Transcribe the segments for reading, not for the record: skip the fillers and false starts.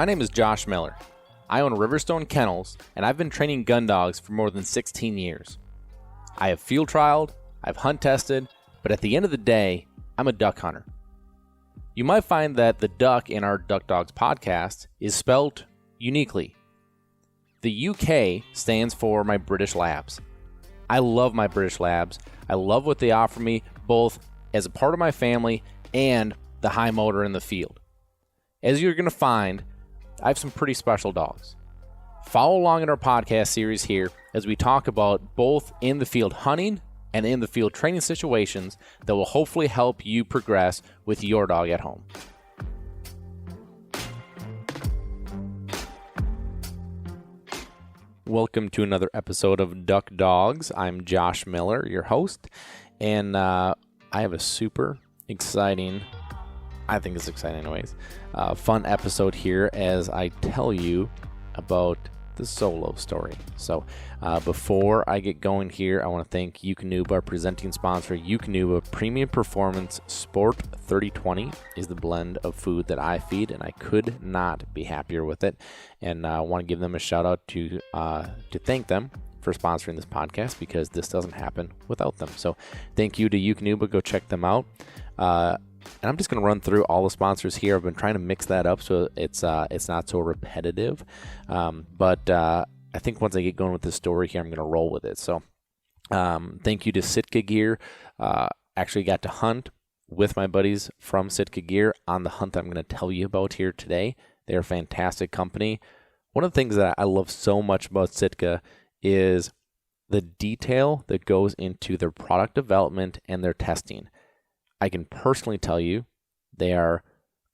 My name is Josh Miller. I own Riverstone Kennels, and I've been training gun dogs for more than 16 years. I have field trialed, I've hunt tested, but at the end of the day, I'm a duck hunter. You might find that the duck in our DUK Dogs podcast is spelled uniquely. The UK stands for my British Labs. I love my British Labs. I love what they offer me, both as a part of my family and the high motor in the field. As you're going to find, I have some pretty special dogs. Follow along in our podcast series here as we talk about both in the field hunting and in the field training situations that will hopefully help you progress with your dog at home. Welcome to another episode of DUK Dogs. I'm Josh Miller, your host, and I have a super exciting, I think it's exciting anyways, fun episode here as I tell you about the Solo story. So before I get going here, I want to thank DUK, our presenting sponsor. DUK Premium Performance Sport 3020 is the blend of food that I feed, and I could not be happier with it. And I want to give them a shout out to thank them for sponsoring this podcast, because this doesn't happen without them. So thank you to DUK, go check them out. And I'm just going to run through all the sponsors here. I've been trying to mix that up so it's not so repetitive. But I think once I get going with this story here, I'm going to roll with it. So thank you to Sitka Gear. Actually got to hunt with my buddies from Sitka Gear on the hunt that I'm going to tell you about here today. They're a fantastic company. One of the things that I love so much about Sitka is the detail that goes into their product development and their testing. I can personally tell you they are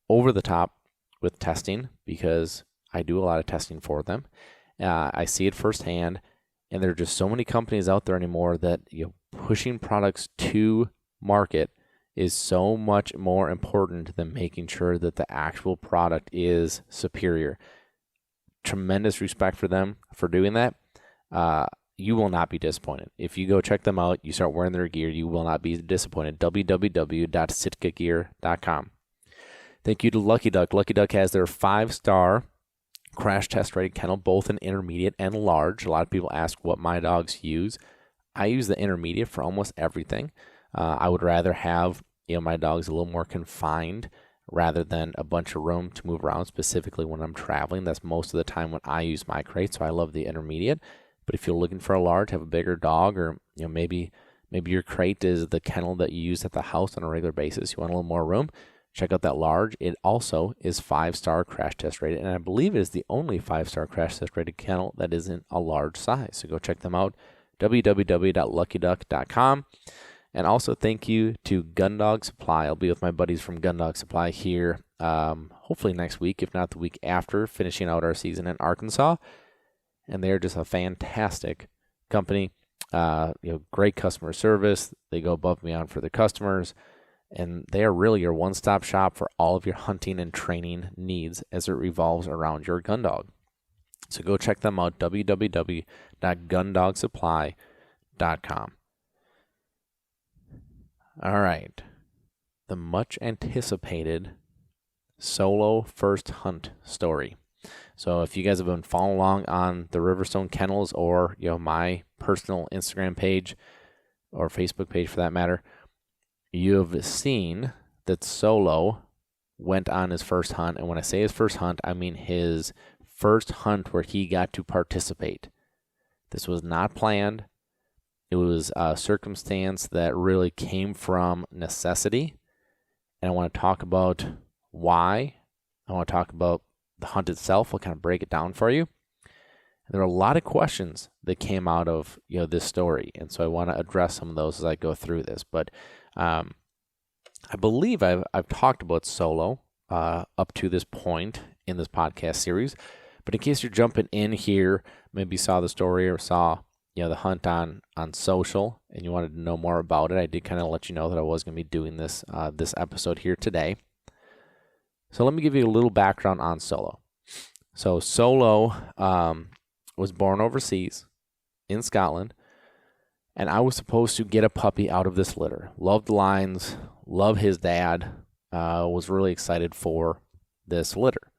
over the top with testing because I do a lot of testing for them. I see it firsthand, and there are just so many companies out there anymore that pushing products to market is so much more important than making sure that the actual product is superior. Tremendous respect for them for doing that. You will not be disappointed. If you go check them out, you start wearing their gear, you will not be disappointed. www.sitkagear.com. Thank you to Lucky Duck. Lucky Duck has their 5-star crash test rated kennel, both in intermediate and large. A lot of people ask what my dogs use. I use the intermediate for almost everything. I would rather have my dogs a little more confined rather than a bunch of room to move around, specifically when I'm traveling. That's most of the time when I use my crate, so I love the intermediate. But if you're looking for a large, have a bigger dog, or maybe your crate is the kennel that you use at the house on a regular basis, you want a little more room, check out that large. It also is 5-star crash test rated, and I believe it is the only 5-star crash test rated kennel that isn't a large size. So go check them out, www.luckyduck.com. And also thank you to Gun Dog Supply. I'll be with my buddies from Gun Dog Supply here hopefully next week, if not the week after, finishing out our season in Arkansas. And they're just a fantastic company. Great customer service. They go above and beyond for their customers. And they are really your one-stop shop for all of your hunting and training needs as it revolves around your gun dog. So go check them out, www.gundogsupply.com. All right. The much anticipated Solo first hunt story. So if you guys have been following along on the Riverstone Kennels or my personal Instagram page or Facebook page for that matter, you have seen that Solo went on his first hunt. And when I say his first hunt, I mean his first hunt where he got to participate. This was not planned. It was a circumstance that really came from necessity. And I want to talk about why. I want to talk about the hunt itself. I'll kind of break it down for you. And there are a lot of questions that came out of this story, and so I want to address some of those as I go through this. But I believe I've talked about Solo up to this point in this podcast series. But in case you're jumping in here, maybe you saw the story or saw the hunt on social, and you wanted to know more about it, I did kind of let you know that I was going to be doing this episode here today. So let me give you a little background on Solo. So Solo was born overseas in Scotland, and I was supposed to get a puppy out of this litter. Loved the lines, loved his dad, was really excited for this litter.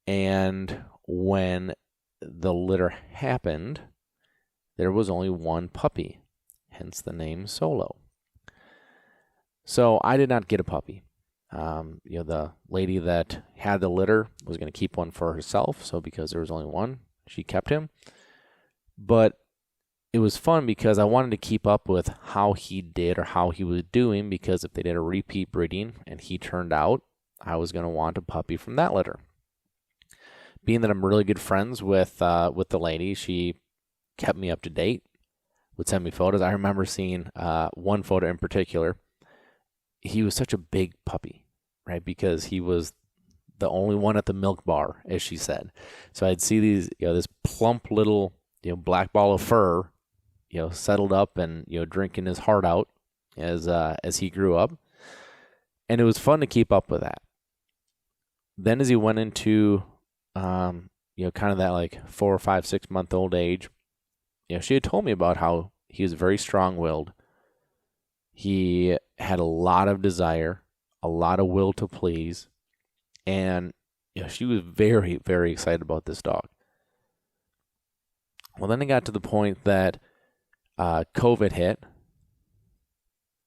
And when the litter happened, there was only one puppy, hence the name Solo. So I did not get a puppy. The lady that had the litter was going to keep one for herself. So because there was only one, she kept him. But it was fun because I wanted to keep up with how he did or how he was doing, because if they did a repeat breeding and he turned out, I was going to want a puppy from that litter. Being that I'm really good friends with the lady, she kept me up to date, would send me photos. I remember seeing one photo in particular. He was such a big puppy, right? Because he was the only one at the milk bar, as she said. So I'd see these, this plump little, black ball of fur, settled up and, drinking his heart out as he grew up. And it was fun to keep up with that. Then as he went into, kind of that like 4 or 5, 6 month old age, she had told me about how he was very strong-willed. He had a lot of desire, a lot of will to please, and she was very, very excited about this dog. Well, then it got to the point that COVID hit,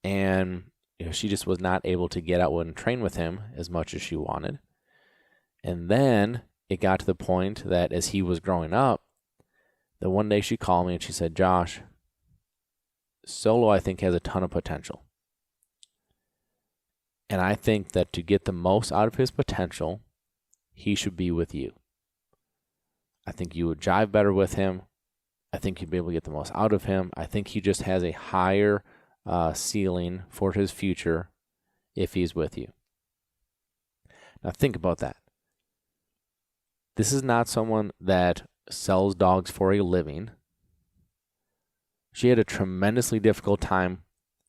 and she just was not able to get out and train with him as much as she wanted. And then it got to the point that as he was growing up, that one day she called me and she said, "Josh, Solo, I think, has a ton of potential. And I think that to get the most out of his potential, he should be with you. I think you would jive better with him. I think you'd be able to get the most out of him. I think he just has a higher ceiling for his future if he's with you." Now think about that. This is not someone that sells dogs for a living. She had a tremendously difficult time,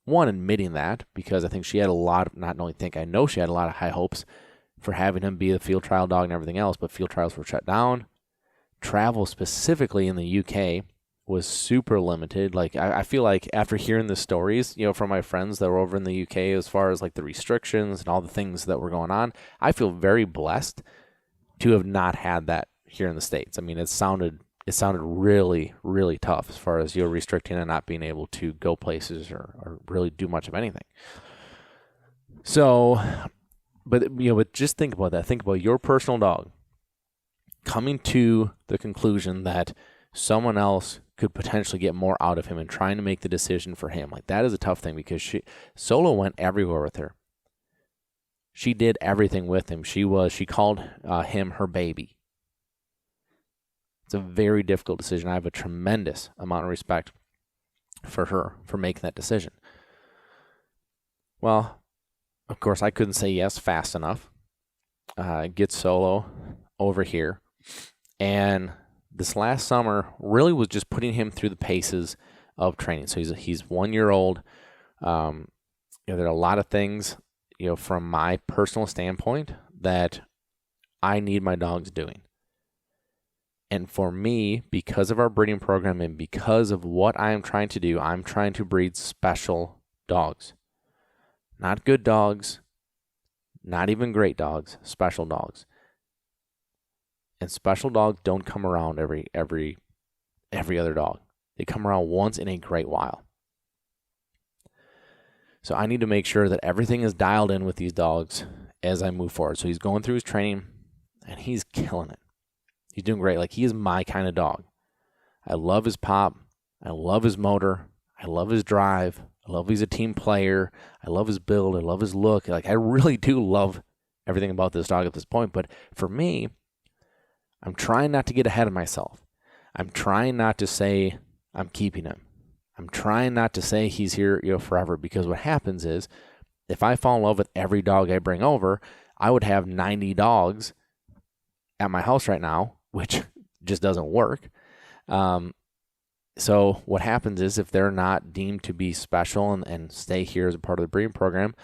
one, admitting that, because I think she had a lot of, not only think, I know she had a lot of high hopes for having him be the field trial dog and everything else, but field trials were shut down. Travel specifically in the UK was super limited. Like, I feel like after hearing the stories, from my friends that were over in the UK, as far as like the restrictions and all the things that were going on, I feel very blessed to have not had that here in the States. I mean, it sounded really, really tough as far as restricting and not being able to go places or really do much of anything. So, but just think about that. Think about your personal dog coming to the conclusion that someone else could potentially get more out of him and trying to make the decision for him. Like, that is a tough thing, because Solo went everywhere with her. She did everything with him. She called him her baby. It's a very difficult decision. I have a tremendous amount of respect for her for making that decision. Well, of course, I couldn't say yes fast enough. Get Solo over here. And this last summer really was just putting him through the paces of training. So he's 1 year old. There are a lot of things, from my personal standpoint that I need my dogs doing. And for me, because of our breeding program and because of what I am trying to do, I'm trying to breed special dogs. Not good dogs, not even great dogs, special dogs. And special dogs don't come around every other dog. They come around once in a great while. So I need to make sure that everything is dialed in with these dogs as I move forward. So he's going through his training, and he's killing it. He's doing great. Like, he is my kind of dog. I love his pop. I love his motor. I love his drive. I love he's a team player. I love his build. I love his look. Like, I really do love everything about this dog at this point. But for me, I'm trying not to get ahead of myself. I'm trying not to say I'm keeping him. I'm trying not to say he's here, forever, because what happens is, if I fall in love with every dog I bring over, I would have 90 dogs at my house right now, which just doesn't work. So what happens is, if they're not deemed to be special and stay here as a part of the breeding program,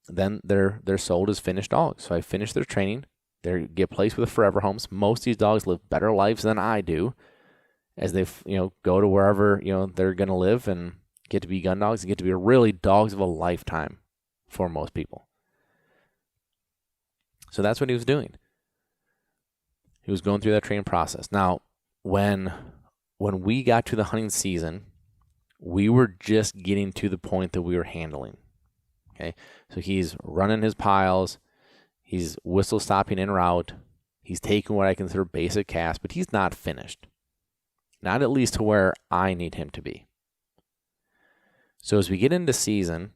then they're sold as finished dogs. So I finish their training. They get placed with the forever homes. Most of these dogs live better lives than I do, as they go to wherever they're going to live and get to be gun dogs and get to be really dogs of a lifetime for most people. So that's what he was doing. He was going through that training process. Now, when we got to the hunting season, we were just getting to the point that we were handling. Okay, so he's running his piles, he's whistle stopping en route, he's taking what I consider basic casts, but he's not finished. Not at least to where I need him to be. So as we get into season,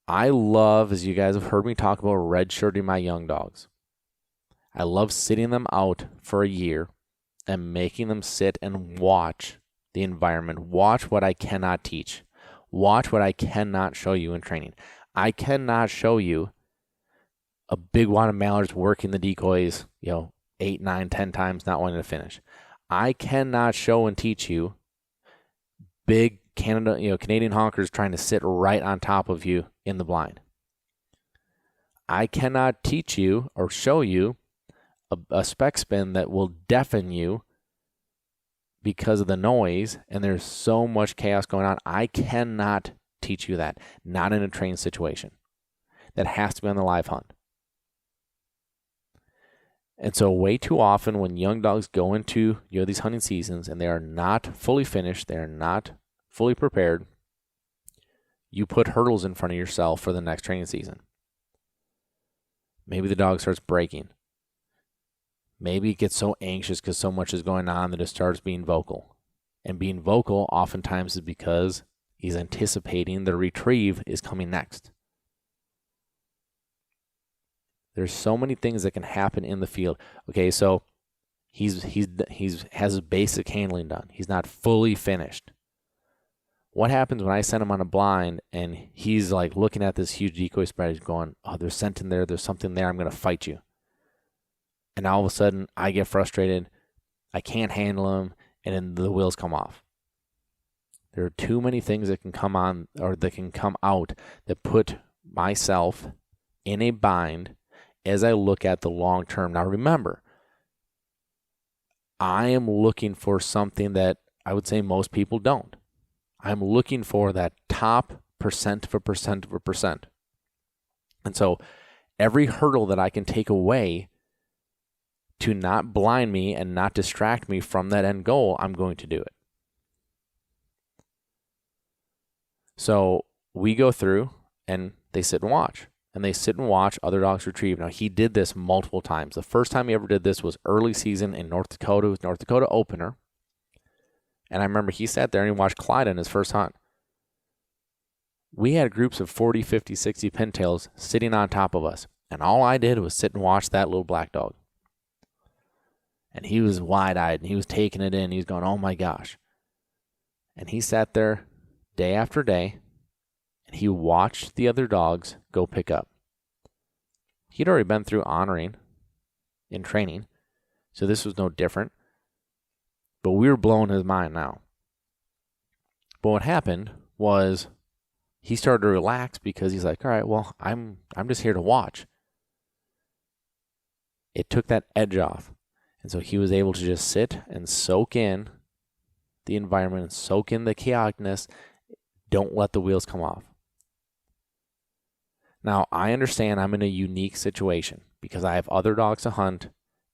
I love, as you guys have heard me talk about, redshirting my young dogs. I love sitting them out for a year and making them sit and watch the environment, watch what I cannot teach, watch what I cannot show you in training. I cannot show you a big wad of mallards working the decoys, 8, 9, 10 times, not wanting to finish. I cannot show and teach you big Canadian honkers trying to sit right on top of you in the blind. I cannot teach you or show you a spec spin that will deafen you because of the noise, and there's so much chaos going on. I cannot teach you that, not in a trained situation. That has to be on the live hunt. And so way too often when young dogs go into these hunting seasons and they are not fully finished, they are not fully prepared, you put hurdles in front of yourself for the next training season. Maybe the dog starts breaking. Maybe it gets so anxious because so much is going on that it starts being vocal. And being vocal oftentimes is because he's anticipating the retrieve is coming next. There's so many things that can happen in the field. Okay, so he's has his basic handling done. He's not fully finished. What happens when I send him on a blind and he's like looking at this huge decoy spread, he's going, oh, there's scent in there, there's something there, I'm going to fight you. And all of a sudden, I get frustrated, I can't handle him, and then the wheels come off. There are too many things that can come on, or that can come out, that put myself in a bind as I look at the long term. Now remember, I am looking for something that I would say most people don't. I'm looking for that top percent of a percent of a percent. And so every hurdle that I can take away to not blind me and not distract me from that end goal, I'm going to do it. So we go through and they sit and watch. And they sit and watch other dogs retrieve. Now, he did this multiple times. The first time he ever did this was early season in North Dakota. It was North Dakota opener. And I remember he sat there and he watched Clyde in his first hunt. We had groups of 40, 50, 60 pintails sitting on top of us. And all I did was sit and watch that little black dog. And he was wide-eyed and he was taking it in. He was going, oh my gosh. And he sat there day after day and he watched the other dogs go pick up. He'd already been through honoring in training, so this was no different. But we were blowing his mind now. But what happened was he started to relax because he's like, all right, well, I'm just here to watch. It took that edge off. And so he was able to just sit and soak in the environment and soak in the chaoticness. Don't let the wheels come off. Now, I understand I'm in a unique situation because I have other dogs to hunt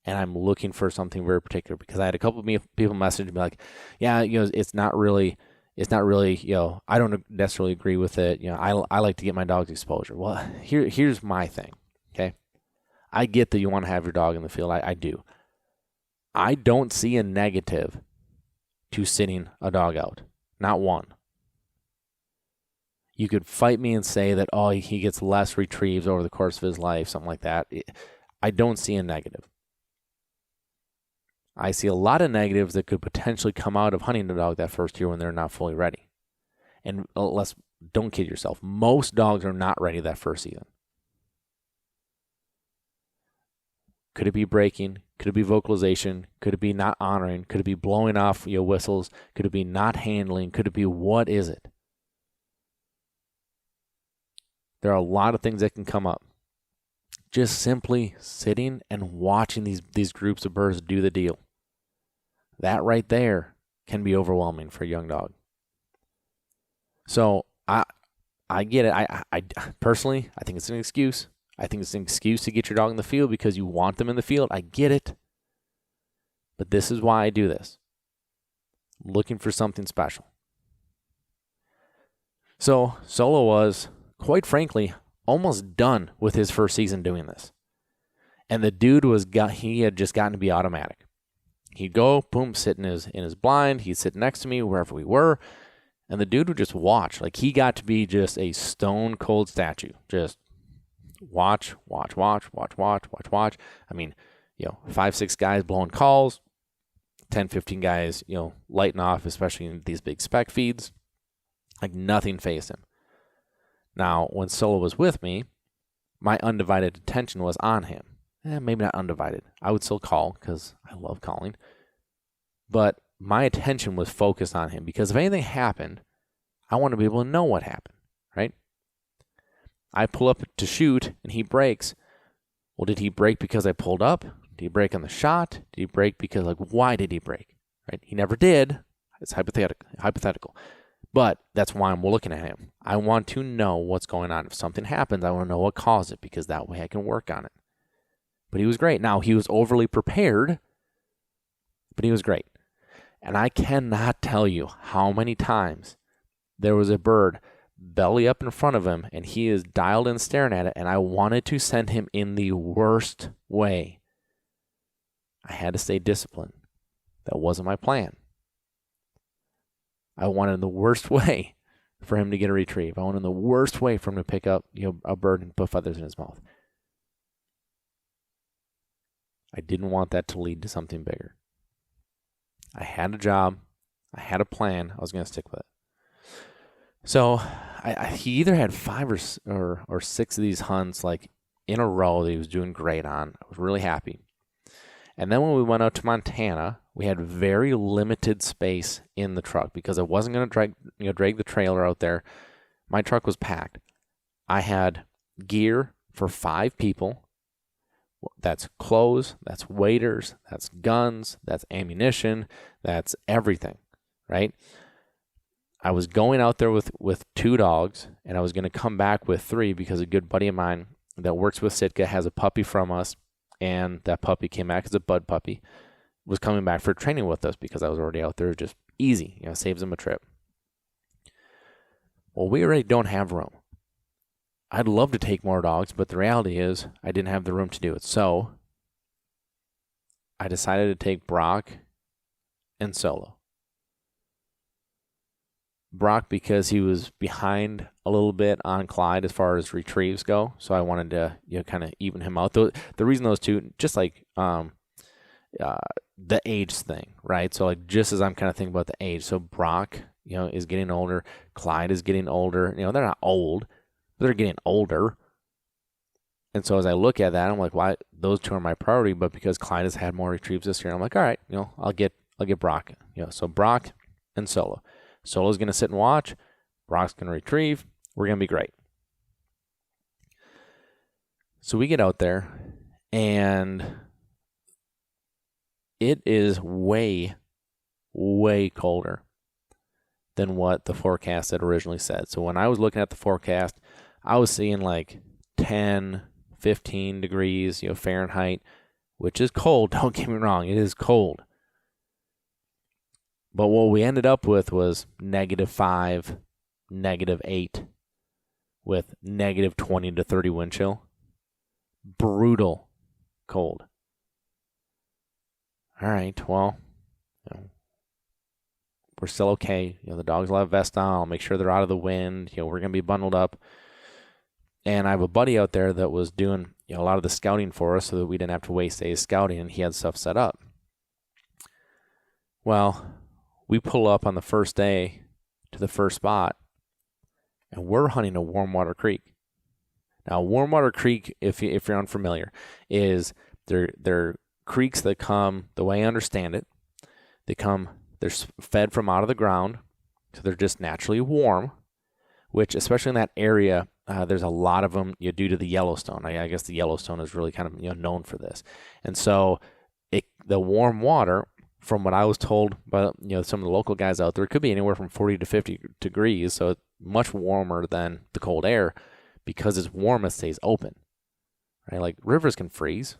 and I'm looking for something very particular, because I had a couple of people message me like, yeah, it's not really, I don't necessarily agree with it. I like to get my dog's exposure. Well, here's my thing. Okay. I get that you want to have your dog in the field. I do. I don't see a negative to sitting a dog out. Not one. You could fight me and say that, oh, he gets less retrieves over the course of his life, something like that. I don't see a negative. I see a lot of negatives that could potentially come out of hunting a dog that first year when they're not fully ready. And don't kid yourself. Most dogs are not ready that first season. Could it be breaking? Could it be vocalization? Could it be not honoring? Could it be blowing off whistles? Could it be not handling? Could it be, what is it? There are a lot of things that can come up. Just simply sitting and watching these groups of birds do the deal. That right there can be overwhelming for a young dog. So I get it. I personally, I think it's an excuse. I think it's an excuse to get your dog in the field because you want them in the field. I get it. But this is why I do this. Looking for something special. So Solo was, quite frankly, almost done with his first season doing this. And the dude he had just gotten to be automatic. He'd go, boom, sit in his blind. He'd sit next to me wherever we were. And the dude would just watch. Like, he got to be just a stone cold statue. Just watch. I mean, 5, 6 guys blowing calls, 10, 15 guys, lighting off, especially in these big spec feeds. Like, nothing fazed him. Now, when Solo was with me, my undivided attention was on him. Maybe not undivided. I would still call because I love calling. But my attention was focused on him because if anything happened, I want to be able to know what happened, right? I pull up to shoot and he breaks. Well, did he break because I pulled up? Did he break on the shot? Did he break because, why did he break? Right? He never did. It's hypothetical. But that's why I'm looking at him. I want to know what's going on. If something happens, I want to know what caused it because that way I can work on it. But he was great. Now, he was overly prepared, but he was great. And I cannot tell you how many times there was a bird belly up in front of him, and he is dialed in staring at it, and I wanted to send him in the worst way. I had to stay disciplined. That wasn't my plan. I wanted the worst way for him to get a retrieve. I wanted the worst way for him to pick up a bird and put feathers in his mouth. I didn't want that to lead to something bigger. I had a job. I had a plan. I was going to stick with it. So he either had 5 or 6 of these hunts in a row that he was doing great on. I was really happy. And then when we went out to Montana, we had very limited space in the truck because I wasn't going to drag the trailer out there. My truck was packed. I had gear for 5 people. That's clothes, that's waders, that's guns, that's ammunition, that's everything, right? I was going out there with 2 dogs, and I was going to come back with 3 because a good buddy of mine that works with Sitka has a puppy from us, and that puppy came back as a bud puppy, was coming back for training with us because I was already out there, just easy, saves him a trip. Well, we already don't have room. I'd love to take more dogs, but the reality is I didn't have the room to do it. So I decided to take Brock and Solo. Brock because he was behind a little bit on Clyde as far as retrieves go. So I wanted to kind of even him out. The reason those two, just like the age thing, right? So just as I'm kind of thinking about the age. So Brock, is getting older. Clyde is getting older. They're not old, but they're getting older. And so as I look at that, I'm like, why those 2 are my priority, but because Clyde has had more retrieves this year, I'm like, all right, I'll get Brock. So Brock and Solo. Solo's going to sit and watch. Brock's going to retrieve. We're going to be great. So we get out there, and it is way, way colder than what the forecast had originally said. So when I was looking at the forecast, I was seeing 10, 15 degrees, Fahrenheit, which is cold. Don't get me wrong. It is cold. But what we ended up with was -5, -8 with -20 to 30 wind chill. Brutal cold. All right, well, we're still okay. The dogs will have vests on. I'll make sure they're out of the wind. We're going to be bundled up. And I have a buddy out there that was doing a lot of the scouting for us so that we didn't have to waste days scouting, and he had stuff set up. Well, we pull up on the first day to the first spot, and we're hunting a warm water creek. Now, warm water creek, if you're unfamiliar, is they're creeks that come, the way I understand it, they're fed from out of the ground, so they're just naturally warm, which, especially in that area, there's a lot of them due to the Yellowstone. I guess the Yellowstone is really kind of known for this. And so the warm water, from what I was told by some of the local guys out there, it could be anywhere from 40 to 50 degrees, so much warmer than the cold air. Because it's warm, it stays open, right? Like rivers can freeze,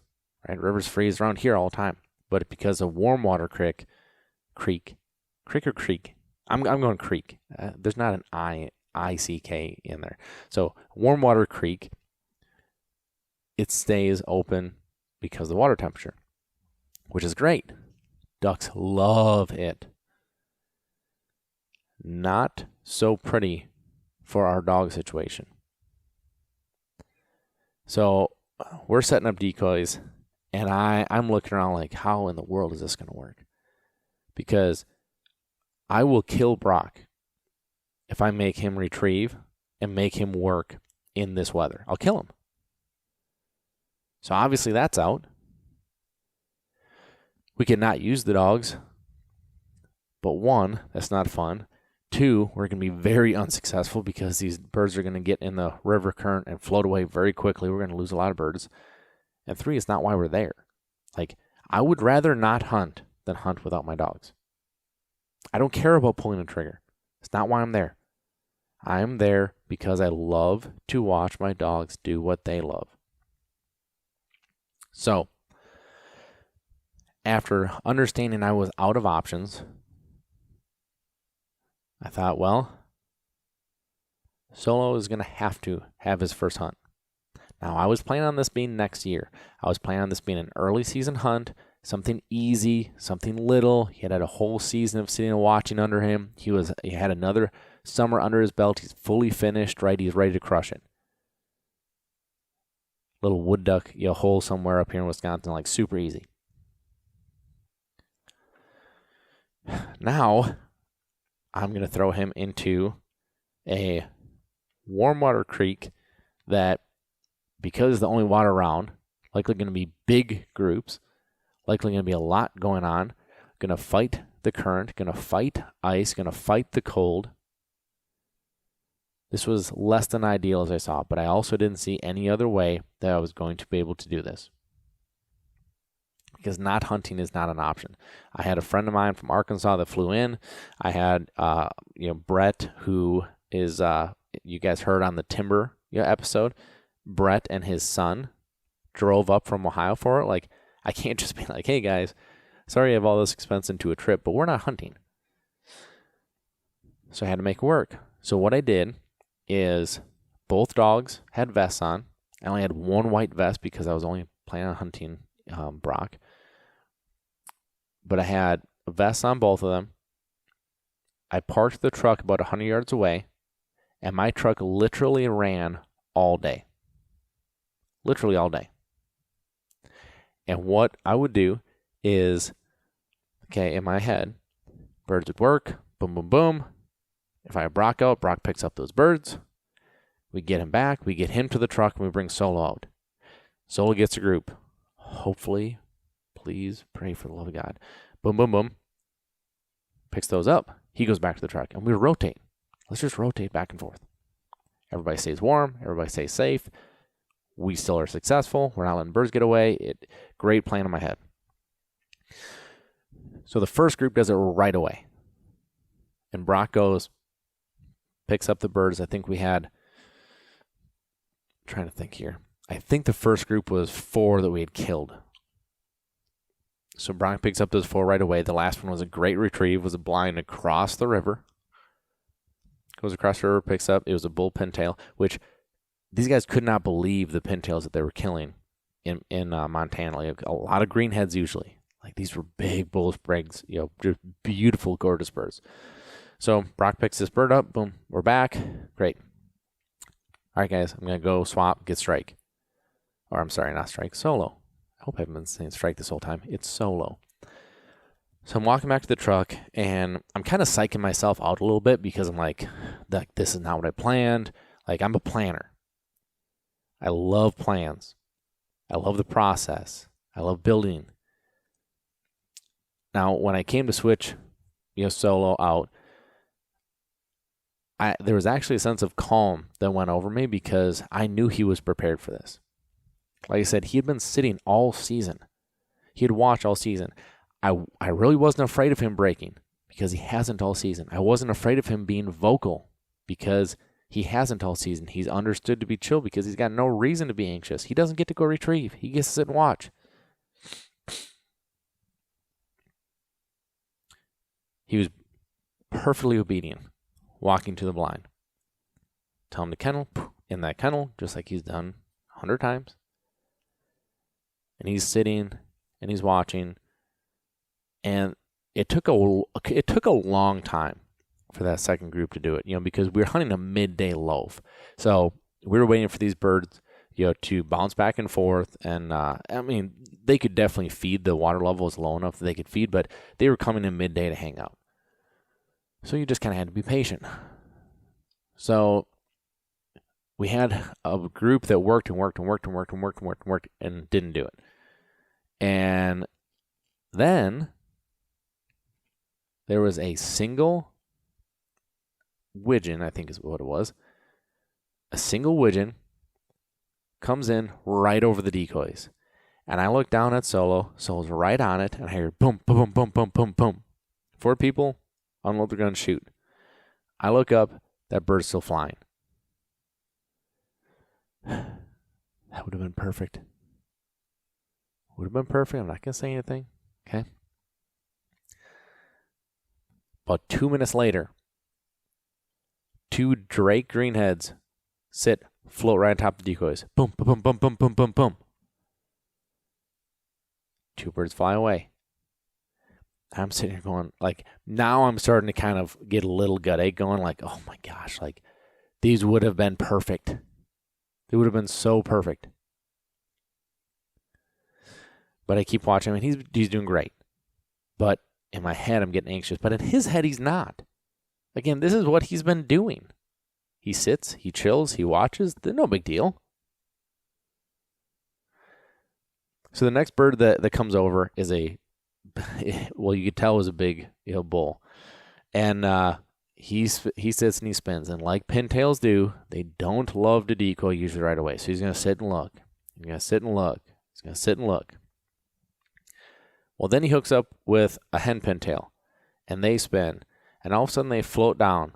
right? Rivers freeze around here all the time. but because of warm water creek or creek. I'm going creek. There's not an I-C-K in there. So warm water creek, it stays open because of the water temperature, which is great. Ducks love it. Not so pretty for our dog situation. So we're setting up decoys, and I'm looking around like, how in the world is this going to work? Because I will kill Brock if I make him retrieve and make him work in this weather. I'll kill him. So obviously that's out. We cannot use the dogs. But one, that's not fun. Two, we're going to be very unsuccessful because these birds are going to get in the river current and float away very quickly. We're going to lose a lot of birds. And three, it's not why we're there. Like, I would rather not hunt than hunt without my dogs. I don't care about pulling a trigger. It's not why I'm there. I'm there because I love to watch my dogs do what they love. So, after understanding I was out of options, I thought, well, Solo is going to have his first hunt. Now, I was planning on this being next year. I was planning on this being an early season hunt, something easy, something little. He had a whole season of sitting and watching under him. He had another summer under his belt. He's fully finished, right? He's ready to crush it. Little wood duck, hole somewhere up here in Wisconsin, like super easy. Now, I'm going to throw him into a warm water creek that, because it's the only water around, likely going to be big groups, likely going to be a lot going on, going to fight the current, going to fight ice, going to fight the cold. This was less than ideal as I saw it, but I also didn't see any other way that I was going to be able to do this. Because not hunting is not an option. I had a friend of mine from Arkansas that flew in. I had, Brett, who is, you guys heard on the timber episode. Brett and his son drove up from Ohio for it. Like, I can't just be like, hey guys, sorry I have all this expense into a trip, but we're not hunting. So I had to make it work. So what I did is both dogs had vests on. I only had one white vest because I was only planning on hunting Brock. But I had a vest on both of them. I parked the truck about 100 yards away, and my truck literally ran all day. Literally all day. And what I would do is, in my head, birds would work, boom, boom, boom. If I have Brock out, Brock picks up those birds. We get him back, we get him to the truck, and we bring Solo out. Solo gets a group. Hopefully, please pray for the love of God. Boom, boom, boom. Picks those up. He goes back to the truck, and we rotate. Let's just rotate back and forth. Everybody stays warm. Everybody stays safe. We still are successful. We're not letting birds get away. Great plan in my head. So the first group does it right away. And Brock goes, picks up the birds. I think we had, I'm trying to think here. I think the first group was 4 that we had killed. So Brock picks up those 4 right away. The last one was a great retrieve, was a blind across the river. Goes across the river, picks up. It was a bull pintail, which these guys could not believe the pintails that they were killing in Montana. Like a lot of greenheads usually. Like these were big bull sprigs, just beautiful, gorgeous birds. So Brock picks this bird up. Boom, we're back. Great. All right, guys, I'm going to go swap, get strike. Or I'm sorry, not strike, Solo. I hope I haven't been saying strike this whole time. It's Solo. So I'm walking back to the truck, and I'm kind of psyching myself out a little bit because I'm like, this is not what I planned. Like, I'm a planner. I love plans. I love the process. I love building. Now, when I came to switch, Solo out, there was actually a sense of calm that went over me because I knew he was prepared for this. Like I said, he had been sitting all season. He had watched all season. I really wasn't afraid of him breaking because he hasn't all season. I wasn't afraid of him being vocal because he hasn't all season. He's understood to be chill because he's got no reason to be anxious. He doesn't get to go retrieve. He gets to sit and watch. He was perfectly obedient, walking to the blind. Tell him to kennel, in that kennel, just like he's done 100 times. And he's sitting and he's watching. And it took a long time for that second group to do it, because we were hunting a midday loaf. So we were waiting for these birds, to bounce back and forth. And, they could definitely feed. The water level was low enough that they could feed, but they were coming in midday to hang out. So you just kind of had to be patient. So we had a group that worked and didn't do it. And then there was a single widgeon, I think is what it was. A single widgeon comes in right over the decoys. And I look down at Solo. Solo's right on it. And I hear boom, boom, boom, boom, boom, boom. 4 people unload their gun, shoot. I look up. That bird's still flying. That would have been perfect. Would have been perfect. I'm not going to say anything. Okay. About 2 minutes later, 2 Drake greenheads float right on top of the decoys. Boom, boom, boom, boom, boom, boom, boom. 2 birds fly away. I'm sitting here going, now I'm starting to kind of get a little gut ache going, oh my gosh, these would have been perfect. They would have been so perfect. But I keep watching him, and he's doing great. But in my head, I'm getting anxious. But in his head, he's not. Again, this is what he's been doing. He sits, he chills, he watches. No big deal. So the next bird that comes over is you could tell it was a big bull. And he sits and he spins. And like pintails do, they don't love to decoy usually right away. So he's going to sit and look. He's going to sit and look. He's going to sit and look. Well, then he hooks up with a hen pintail. And they spin. And all of a sudden they float down.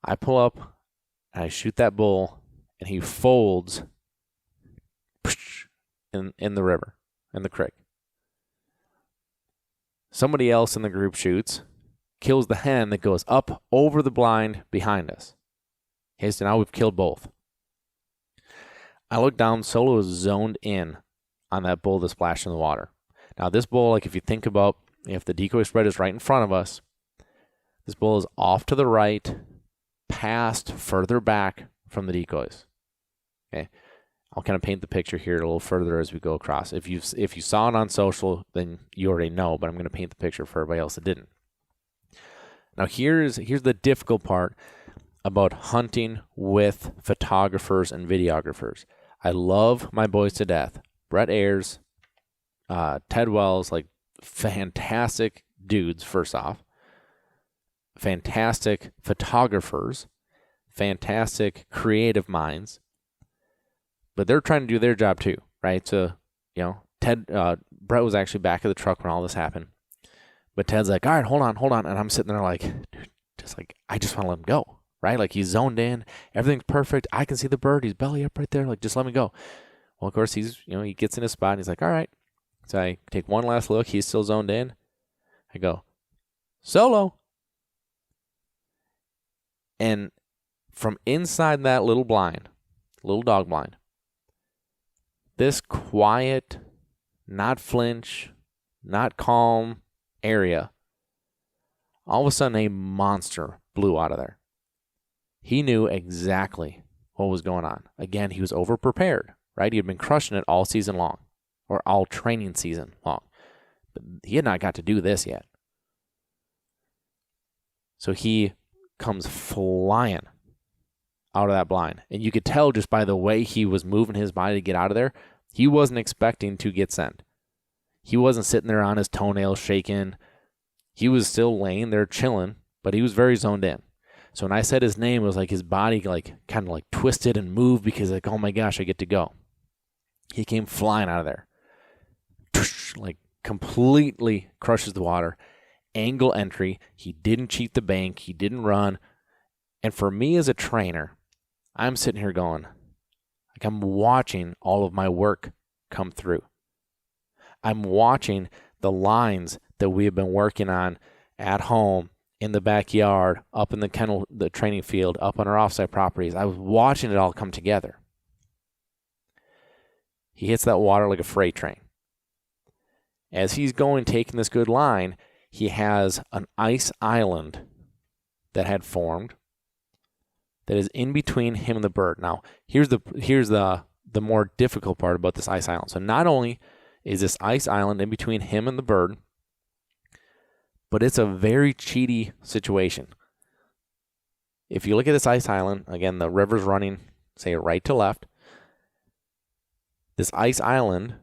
I pull up and I shoot that bull. And he folds in the river, in the creek. Somebody else in the group shoots, kills the hen that goes up over the blind behind us. Okay, so now we've killed both. I look down, Solo is zoned in on that bull that splashed in the water. Now this bull, if you think about, if the decoy spread is right in front of us, this bull is off to the right, past, further back from the decoys. Okay, I'll kind of paint the picture here a little further as we go across. If you saw it on social, then you already know, but I'm going to paint the picture for everybody else that didn't. Now here's the difficult part about hunting with photographers and videographers. I love my boys to death. Brett Ayers, Ted Wells, fantastic dudes, first off. Fantastic photographers. Fantastic creative minds. But they're trying to do their job too, right? So, Brett was actually back of the truck when all this happened. But Ted's like, all right, hold on. And I'm sitting there dude, I just want to let him go, right? He's zoned in. Everything's perfect. I can see the bird. He's belly up right there. Just let me go. Well, of course, he's, he gets in his spot and he's like, all right. So I take one last look. He's still zoned in. I go, Solo. And from inside that little dog blind, this quiet, not flinch, not calm area, all of a sudden a monster blew out of there. He knew exactly what was going on. Again, he was over-prepared, right? He had been crushing it all season long, or all training season long. But he had not got to do this yet. So he comes flying out of that blind. And you could tell just by the way he was moving his body to get out of there, he wasn't expecting to get sent. He wasn't sitting there on his toenails shaking. He was still laying there chilling, but he was very zoned in. So when I said his name, it was his body kind of twisted and moved because oh my gosh, I get to go. He came flying out of there. Completely crushes the water. Angle entry. He didn't cheat the bank. He didn't run. And for me as a trainer, I'm sitting here going, I'm watching all of my work come through. I'm watching the lines that we have been working on at home, in the backyard, up in the kennel, the training field, up on our offsite properties. I was watching it all come together. He hits that water like a freight train. As he's going, taking this good line, he has an ice island that had formed that is in between him and the bird. Now, here's the more difficult part about this ice island. So not only is this ice island in between him and the bird, but it's a very cheaty situation. If you look at this ice island, again, the river's running, say, right to left. This ice island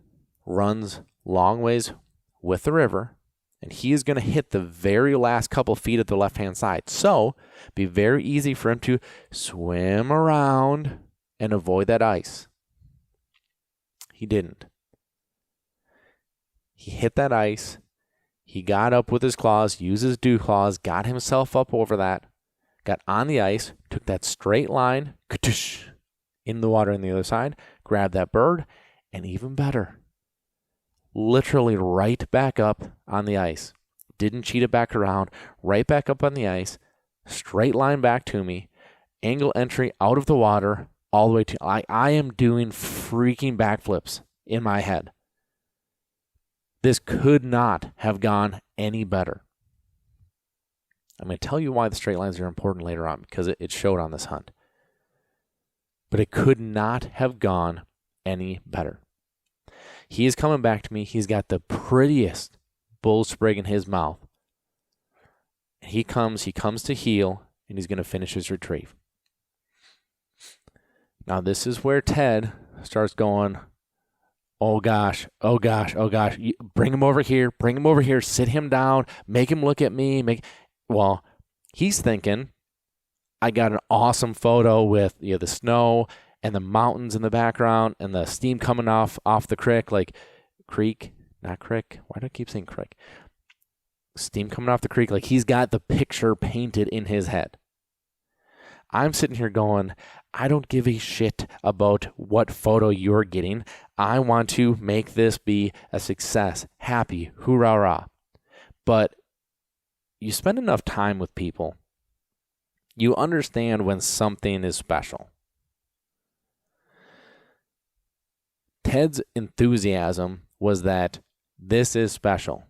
runs long ways with the river, and he is going to hit the very last couple feet at the left-hand side. So, be very easy for him to swim around and avoid that ice. He didn't. He hit that ice. He got up with his claws, used his DUK claws, got himself up over that, got on the ice, took that straight line, in the water on the other side, grabbed that bird, and even better, literally right back up on the ice. Didn't cheat it back around, right back up on the ice, straight line back to me, angle entry out of the water, all the way to, I am doing freaking backflips in my head. This could not have gone any better. I'm going to tell you why the straight lines are important later on, because it showed on this hunt. But it could not have gone any better. He is coming back to me. He's got the prettiest bull sprig in his mouth. He comes to heel, and he's going to finish his retrieve. Now, this is where Ted starts going, oh gosh, oh gosh, oh gosh. Bring him over here, sit him down, make him look at me. Well, he's thinking, I got an awesome photo with the snow and the mountains in the background and the steam coming off the creek, not crick. Why do I keep saying crick? Steam coming off the creek, like he's got the picture painted in his head. I'm sitting here going, I don't give a shit about what photo you're getting. I want to make this be a success. Happy, hoorah. But you spend enough time with people, you understand when something is special. Ted's enthusiasm was that this is special.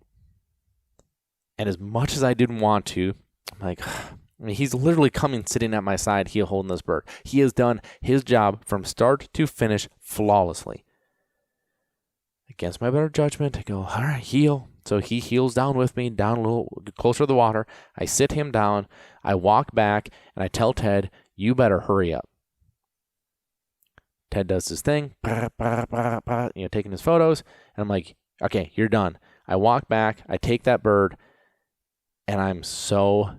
And as much as I didn't want to, I'm like, he's literally coming, sitting at my side, heel holding this bird. He has done his job from start to finish flawlessly. Against my better judgment, I go, all right, heel. So he heels down with me, down a little closer to the water. I sit him down. I walk back, and I tell Ted, you better hurry up. Ted does his thing, taking his photos. And I'm like, okay, you're done. I walk back. I take that bird, and I'm so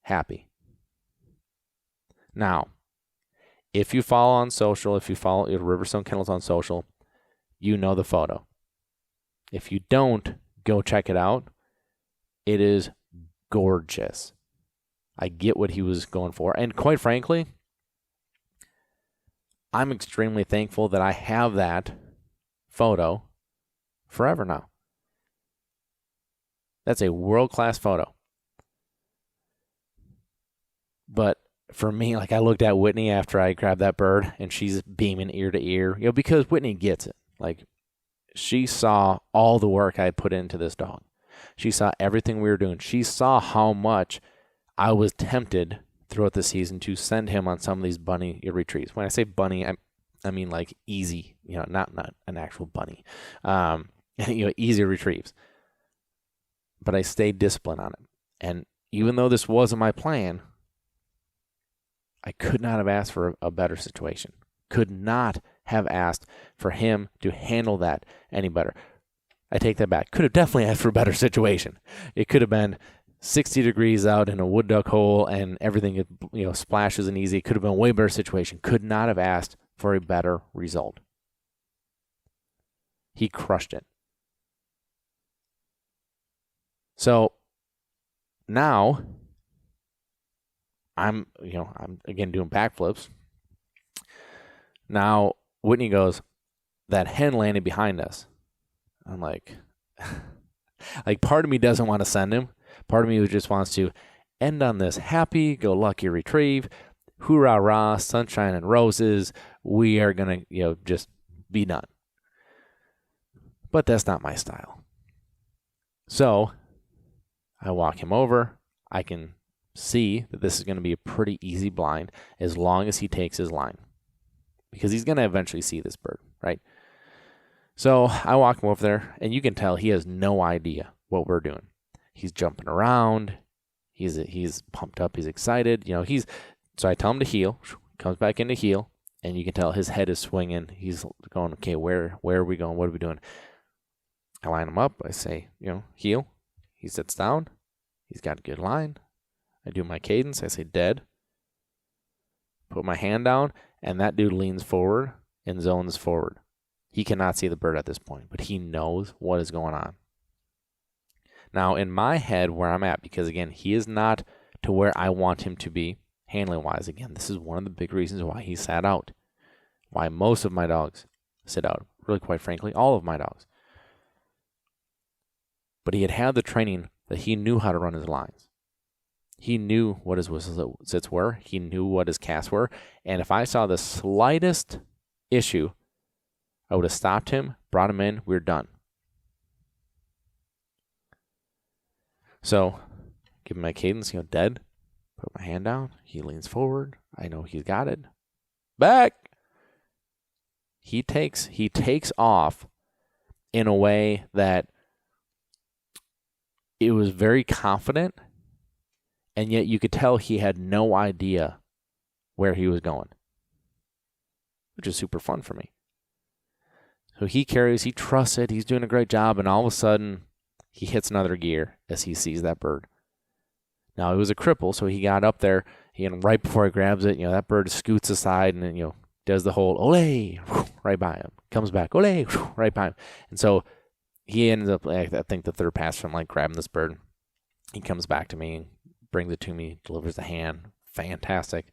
happy. Now, if you follow on social, if you follow Riverstone Kennels on social, you know the photo. If you don't, go check it out. It is gorgeous. I get what he was going for. And quite frankly, I'm extremely thankful that I have that photo forever now. That's a world-class photo. But for me, I looked at Whitney after I grabbed that bird, and she's beaming ear to ear, because Whitney gets it. She saw all the work I had put into this dog. She saw everything we were doing. She saw how much I was tempted throughout the season to send him on some of these bunny retrieves. When I say bunny, I mean easy, not an actual bunny. Easy retrieves. But I stayed disciplined on it. And even though this wasn't my plan, I could not have asked for a better situation. Could not have asked for him to handle that any better. I take that back. Could have definitely asked for a better situation. It could have been 60 degrees out in a wood duck hole and everything splashes and easy. It could have been a way better situation. Could not have asked for a better result. He crushed it. So now I'm again doing backflips. Now Whitney goes, that hen landed behind us. I'm like, Like, part of me doesn't want to send him. Part of me just wants to end on this happy-go-lucky retrieve. Hoorah, rah, sunshine and roses. We are going to, just be done. But that's not my style. So I walk him over. I can see that this is going to be a pretty easy blind as long as he takes his line, because he's going to eventually see this bird, right? So I walk him over there, and you can tell he has no idea what we're doing. He's jumping around. He's pumped up. He's excited. So I tell him to heel. Comes back into heel, and you can tell his head is swinging. He's going, okay, where are we going? What are we doing? I line him up. I say, heel. He sits down. He's got a good line. I do my cadence. I say dead. Put my hand down, and that dude leans forward and zones forward. He cannot see the bird at this point, but he knows what is going on. Now, in my head, where I'm at, because again, he is not to where I want him to be handling-wise. Again, this is one of the big reasons why he sat out. Why most of my dogs sit out. Really, quite frankly, all of my dogs. But he had the training that he knew how to run his lines. He knew what his whistle sits were. He knew what his casts were. And if I saw the slightest issue, I would have stopped him, brought him in, we were done. So, give him my cadence, dead. Put my hand down. He leans forward. I know he's got it. Back! He takes off in a way that it was very confident, and yet you could tell he had no idea where he was going, which is super fun for me. So he trusts it, he's doing a great job, and all of a sudden, he hits another gear as he sees that bird. Now, it was a cripple, so he got up there, and right before he grabs it, that bird scoots aside and then, does the whole ole right by him. Comes back, ole right by him. And so he ends up, I think the third pass from grabbing this bird. He comes back to me, brings it to me, delivers the hand. Fantastic.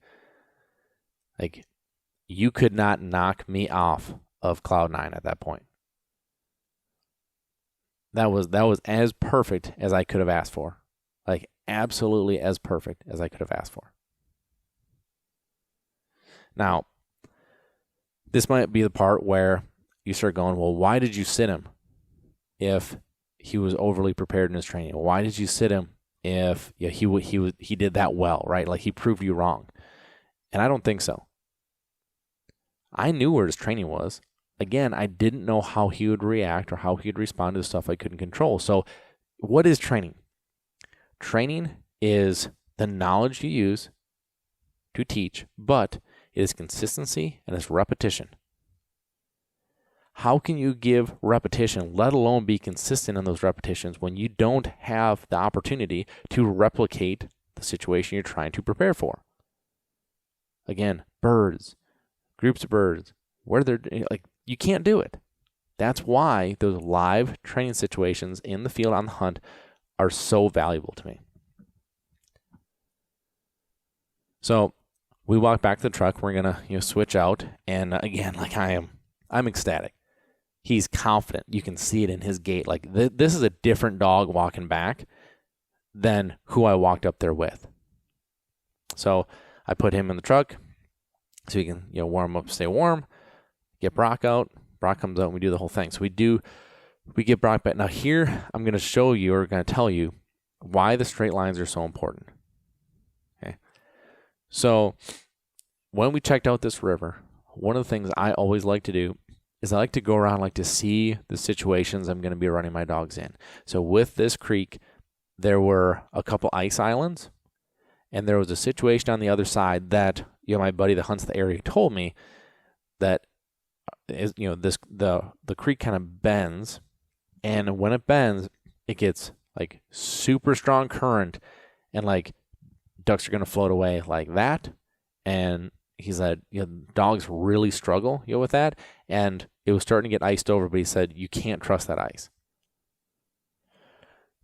You could not knock me off of cloud nine at that point. That was as perfect as I could have asked for. Absolutely as perfect as I could have asked for. Now, this might be the part where you start going, well, why did you sit him if he was overly prepared in his training? Why did you sit him if he did that well, right? He proved you wrong. And I don't think so. I knew where his training was. Again, I didn't know how he would react or how he would respond to the stuff I couldn't control. So what is training? Training is the knowledge you use to teach, but it is consistency and it's repetition. How can you give repetition, let alone be consistent in those repetitions, when you don't have the opportunity to replicate the situation you're trying to prepare for? Again, birds, groups of birds, where they're you can't do it. That's why those live training situations in the field on the hunt are so valuable to me. So we walk back to the truck. We're gonna switch out, and again, I'm ecstatic. He's confident. You can see it in his gait. This is a different dog walking back than who I walked up there with. So I put him in the truck so he can warm up, stay warm. Get Brock out. Brock comes out, and we do the whole thing. So we get Brock back. Now here, I'm going to show you, or going to tell you, why the straight lines are so important. Okay. So when we checked out this river, one of the things I always like to do is I like to go around, to see the situations I'm going to be running my dogs in. So with this creek, there were a couple ice islands, and there was a situation on the other side that, my buddy that hunts the area told me that is, the creek kind of bends. And when it bends, it gets super strong current, and ducks are going to float away like that. And he said, dogs really struggle with that. And it was starting to get iced over, but he said, you can't trust that ice.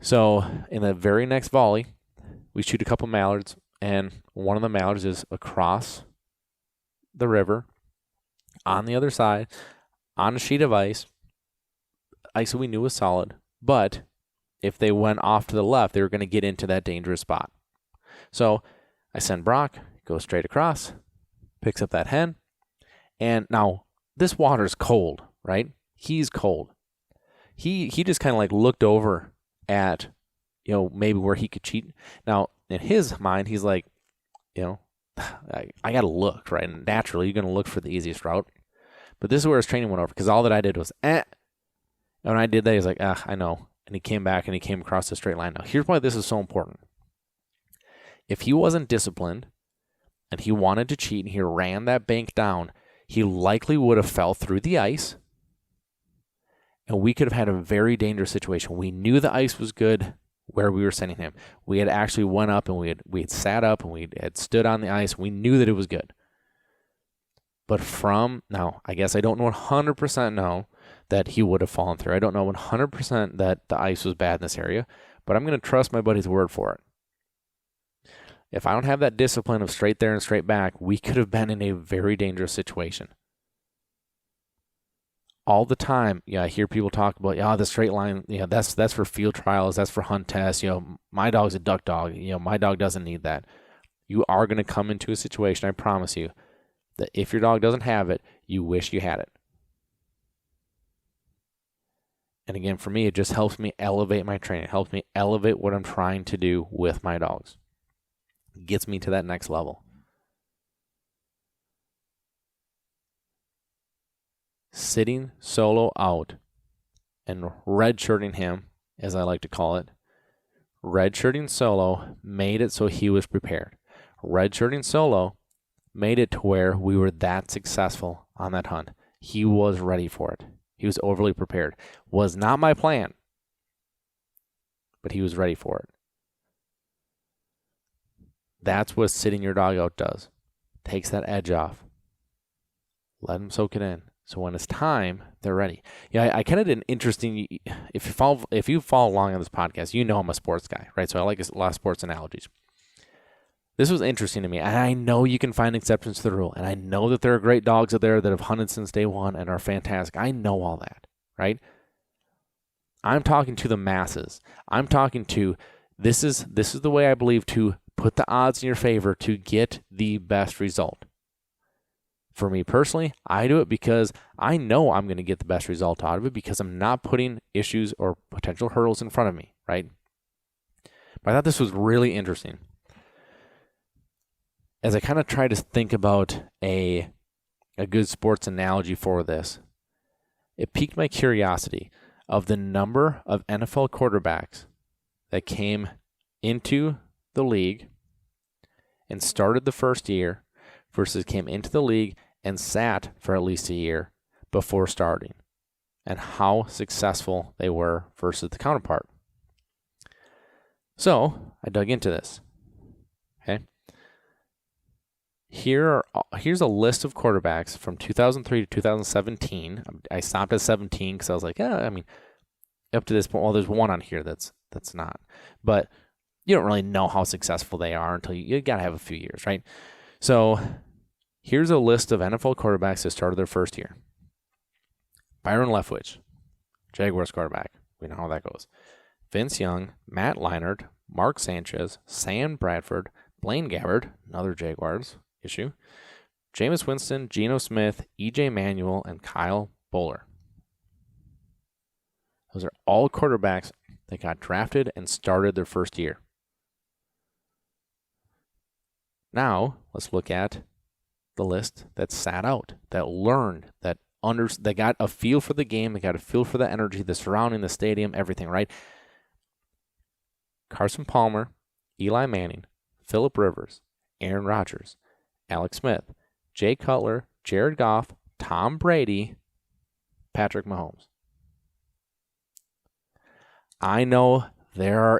So in the very next volley, we shoot a couple mallards, and one of the mallards is across the river on the other side on a sheet of ice. Ice we knew was solid, but if they went off to the left, they were going to get into that dangerous spot. So I send Brock, goes straight across, picks up that hen. And now this water's cold, right? He's cold. He just kind of like looked over at, maybe where he could cheat. Now, in his mind, he's like, I got to look, right? And naturally, you're going to look for the easiest route. But this is where his training went over, because all that I did was, And when I did that, he's like, I know. And he came back and he came across the straight line. Now, here's why this is so important. If he wasn't disciplined and he wanted to cheat and he ran that bank down, he likely would have fell through the ice, and we could have had a very dangerous situation. We knew the ice was good where we were sending him. We had actually went up and we had sat up and we had stood on the ice. We knew that it was good. But now, I guess I don't know 100% know that he would have fallen through. I don't know 100% that the ice was bad in this area, but I'm going to trust my buddy's word for it. If I don't have that discipline of straight there and straight back, we could have been in a very dangerous situation. All the time, I hear people talk about, the straight line, that's for field trials, that's for hunt tests. My dog's a duck dog. My dog doesn't need that. You are going to come into a situation, I promise you, that if your dog doesn't have it, you wish you had it. And again, for me, it just helps me elevate my training. It helps me elevate what I'm trying to do with my dogs. It gets me to that next level. Sitting Solo out and redshirting him, as I like to call it, redshirting Solo made it so he was prepared. Redshirting Solo made it to where we were that successful on that hunt. He was ready for it. He was overly prepared. Was not my plan, but he was ready for it. That's what sitting your dog out does. Takes that edge off. Let him soak it in. So when it's time, they're ready. I kind of did an interesting. If you follow along on this podcast, I'm a sports guy, right? So I like a lot of sports analogies. This was interesting to me, and I know you can find exceptions to the rule, and I know that there are great dogs out there that have hunted since day one and are fantastic. I know all that, right? I'm talking to the masses. I'm talking to this is the way I believe to put the odds in your favor to get the best result. For me personally, I do it because I know I'm going to get the best result out of it because I'm not putting issues or potential hurdles in front of me, right? But I thought this was really interesting. As I kind of try to think about a good sports analogy for this, it piqued my curiosity of the number of NFL quarterbacks that came into the league and started the first year versus came into the league and sat for at least a year before starting, and how successful they were versus the counterpart. So I dug into this. Okay. Here's a list of quarterbacks from 2003 to 2017. I stopped at 17 because I was like, up to this point, well, there's one on here that's not. But you don't really know how successful they are until you got to have a few years, right? So here's a list of NFL quarterbacks that started their first year. Byron Leftwich, Jaguars quarterback. We know how that goes. Vince Young, Matt Leinart, Mark Sanchez, Sam Bradford, Blaine Gabbert, another Jaguars issue, Jameis Winston, Geno Smith, E.J. Manuel, and Kyle Bowler. Those are all quarterbacks that got drafted and started their first year. Now, let's look at the list that sat out, that learned, that got a feel for the game, they got a feel for the energy, the surrounding, the stadium, everything, right? Carson Palmer, Eli Manning, Phillip Rivers, Aaron Rodgers, Alex Smith, Jay Cutler, Jared Goff, Tom Brady, Patrick Mahomes. I know there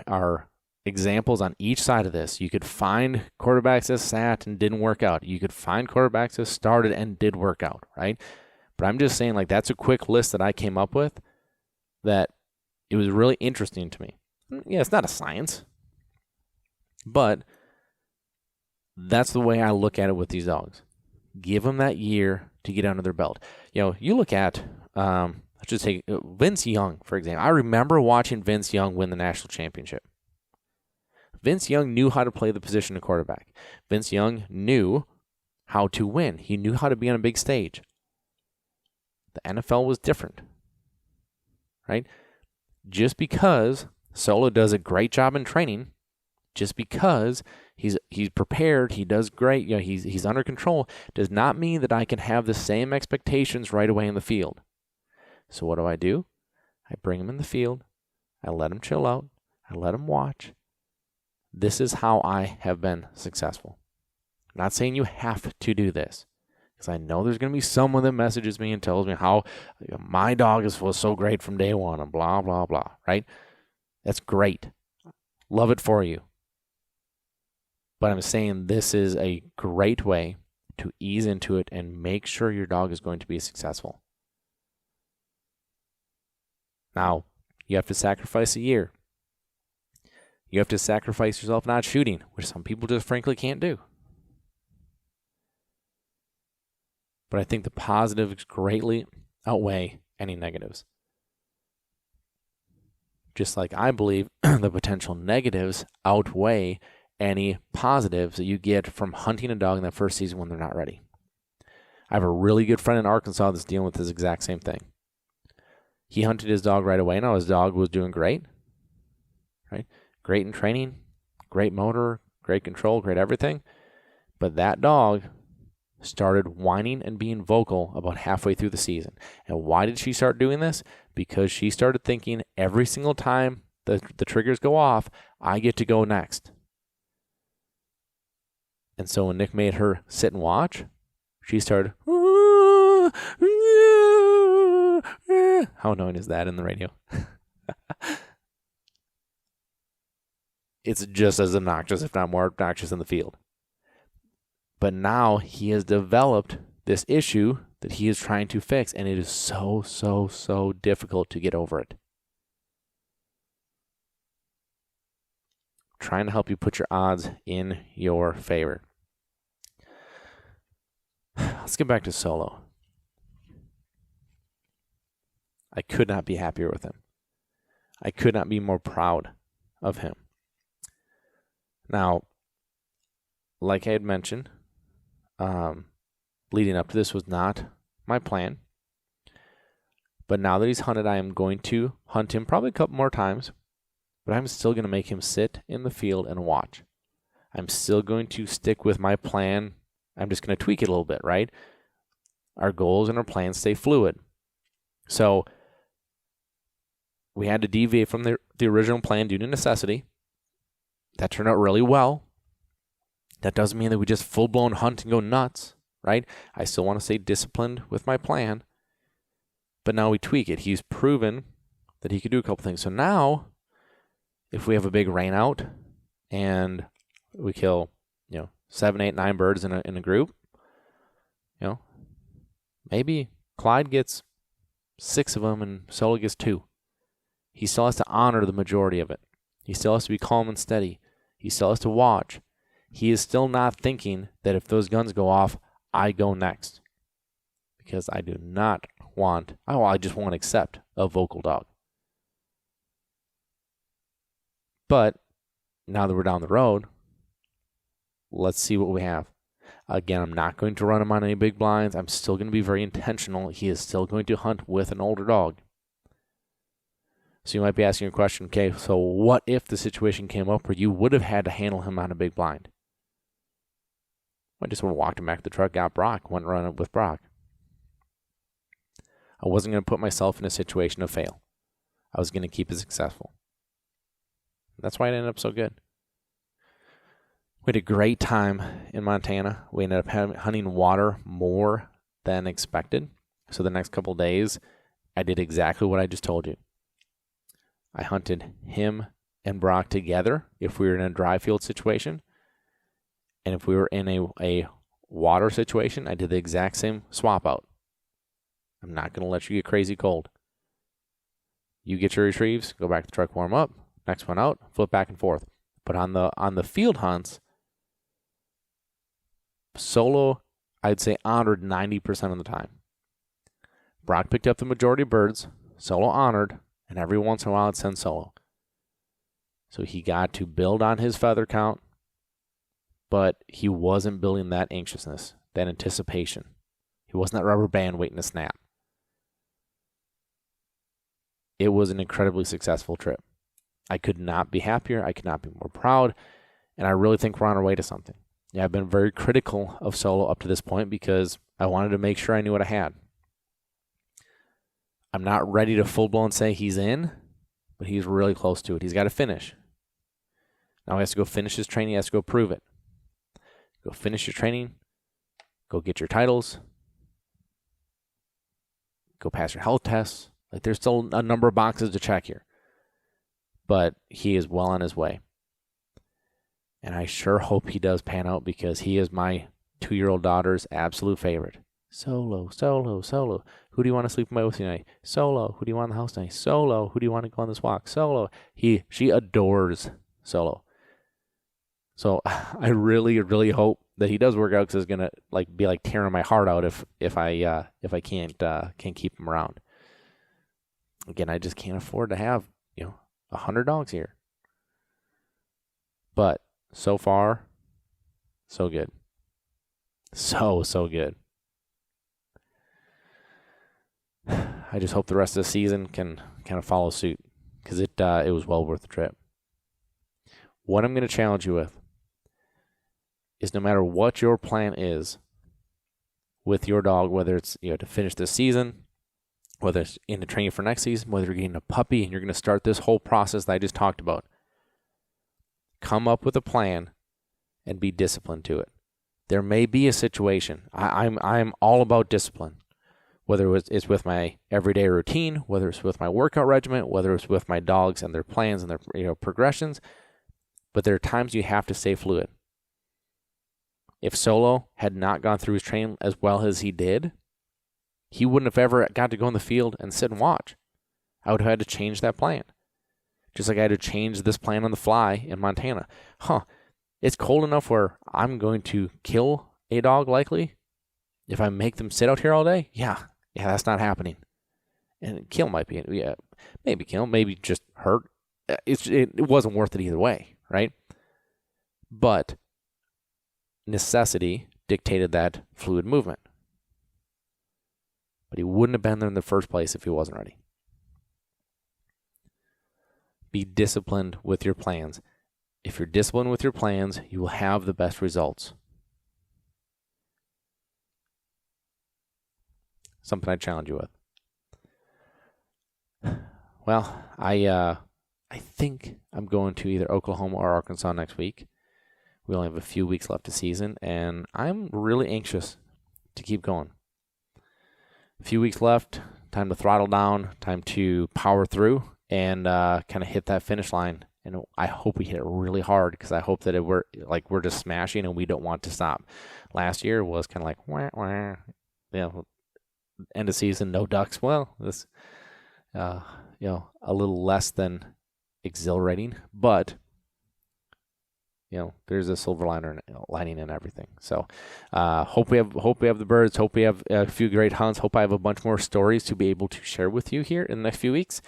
are examples on each side of this. You could find quarterbacks that sat and didn't work out. You could find quarterbacks that started and did work out, right? But I'm just saying, that's a quick list that I came up with that it was really interesting to me. Yeah, it's not a science, but that's the way I look at it with these dogs. Give them that year to get under their belt. You look at a let's just take Vince Young, for example. I remember watching Vince Young win the national championship. Vince Young knew how to play the position of quarterback. Vince Young knew how to win. He knew how to be on a big stage. The NFL was different, right? Just because Solo does a great job in training, just because he's prepared, he does great, he's under control, does not mean that I can have the same expectations right away in the field. So what do? I bring him in the field. I let him chill out. I let him watch. This is how I have been successful. I'm not saying you have to do this, because I know there's going to be someone that messages me and tells me how my dog was so great from day one and blah, blah, blah, right? That's great. Love it for you. But I'm saying this is a great way to ease into it and make sure your dog is going to be successful. Now, you have to sacrifice a year. You have to sacrifice yourself not shooting, which some people just frankly can't do. But I think the positives greatly outweigh any negatives. Just like I believe the potential negatives outweigh any positives that you get from hunting a dog in that first season when they're not ready. I have a really good friend in Arkansas that's dealing with this exact same thing. He hunted his dog right away. Now his dog was doing great, right? Great in training, great motor, great control, great everything. But that dog started whining and being vocal about halfway through the season. And why did she start doing this? Because she started thinking every single time the triggers go off, I get to go next. And so when Nick made her sit and watch, she started, how annoying is that in the radio? It's just as obnoxious, if not more obnoxious, in the field. But now he has developed this issue that he is trying to fix, and it is so, so, so difficult to get over it. Trying to help you put your odds in your favor. Let's get back to Solo. I could not be happier with him. I could not be more proud of him. Now, like I had mentioned, leading up to this was not my plan. But now that he's hunted, I am going to hunt him probably a couple more times. But I'm still going to make him sit in the field and watch. I'm still going to stick with my plan. I'm just going to tweak it a little bit, right? Our goals and our plans stay fluid. So we had to deviate from the original plan due to necessity. That turned out really well. That doesn't mean that we just full-blown hunt and go nuts, right? I still want to stay disciplined with my plan. But now we tweak it. He's proven that he could do a couple things. So now, if we have a big rain out and we kill, 7, 8, 9 birds in a group, maybe Clyde gets 6 of them and Solo gets 2. He still has to honor the majority of it. He still has to be calm and steady. He still has to watch. He is still not thinking that if those guns go off, I go next. Because I do not want, I just won't accept a vocal dog. But now that we're down the road, let's see what we have. Again, I'm not going to run him on any big blinds. I'm still going to be very intentional. He is still going to hunt with an older dog. So you might be asking a question, okay, so what if the situation came up where you would have had to handle him on a big blind? I just would have walked him back to the truck, got Brock, went run up with Brock. I wasn't going to put myself in a situation to fail. I was going to keep it successful. That's why it ended up so good. We had a great time in Montana. We ended up hunting water more than expected. So the next couple of days, I did exactly what I just told you. I hunted him and Brock together if we were in a dry field situation. And if we were in a water situation, I did the exact same swap out. I'm not going to let you get crazy cold. You get your retrieves, go back to the truck, warm up. Next one out, flip back and forth. But on the field hunts, Solo, I'd say honored 90% of the time. Brock picked up the majority of birds, Solo honored, and every once in a while it sent Solo. So he got to build on his feather count, but he wasn't building that anxiousness, that anticipation. He wasn't that rubber band waiting to snap. It was an incredibly successful trip. I could not be happier. I could not be more proud. And I really think we're on our way to something. Yeah, I've been very critical of Solo up to this point because I wanted to make sure I knew what I had. I'm not ready to full-blown say he's in, but he's really close to it. He's got to finish. Now he has to go finish his training. He has to go prove it. Go finish your training. Go get your titles. Go pass your health tests. Like, there's still a number of boxes to check here. But he is well on his way. And I sure hope he does pan out because he is my 2-year-old daughter's absolute favorite. Solo, Solo, Solo. Who do you want to sleep with tonight? Solo. Who do you want in the house tonight? Solo. Who do you want to go on this walk? Solo. She adores Solo. So I really, really hope that he does work out because it's gonna be tearing my heart out if I can't keep him around. Again, I just can't afford to have 100 dogs here. But so far, so good. So good. I just hope the rest of the season can kind of follow suit because it was well worth the trip. What I'm going to challenge you with is no matter what your plan is with your dog, whether it's to finish this season, whether it's into training for next season, whether you're getting a puppy and you're going to start this whole process that I just talked about, come up with a plan and be disciplined to it. There may be a situation. I'm all about discipline, whether it's with my everyday routine, whether it's with my workout regimen, whether it's with my dogs and their plans and their progressions. But there are times you have to stay fluid. If Solo had not gone through his training as well as he did, he wouldn't have ever got to go in the field and sit and watch. I would have had to change that plan. Just like I had to change this plan on the fly in Montana. It's cold enough where I'm going to kill a dog likely if I make them sit out here all day. Yeah, that's not happening. And kill might be, maybe kill, maybe just hurt. It wasn't worth it either way, right? But necessity dictated that fluid movement. But he wouldn't have been there in the first place if he wasn't ready. Be disciplined with your plans. If you're disciplined with your plans, you will have the best results. Something I challenge you with. Well, I think I'm going to either Oklahoma or Arkansas next week. We only have a few weeks left of season, and I'm really anxious to keep going. A few weeks left, time to throttle down, time to power through, and kind of hit that finish line. And I hope we hit it really hard because I hope that we're just smashing and we don't want to stop. Last year was kind of like, wah, wah. End of season, no ducks. Well, this, a little less than exhilarating, but there's a silver lining in everything. So, hope we have the birds. Hope we have a few great hunts. Hope I have a bunch more stories to be able to share with you here in the next few weeks,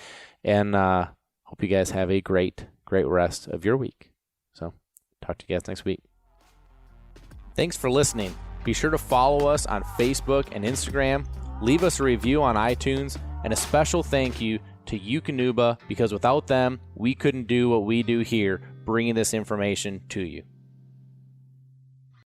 and hope you guys have a great rest of your week. So, talk to you guys next week. Thanks for listening. Be sure to follow us on Facebook and Instagram. Leave us a review on iTunes, and a special thank you to Eukanuba, because without them, we couldn't do what we do here, bringing this information to you.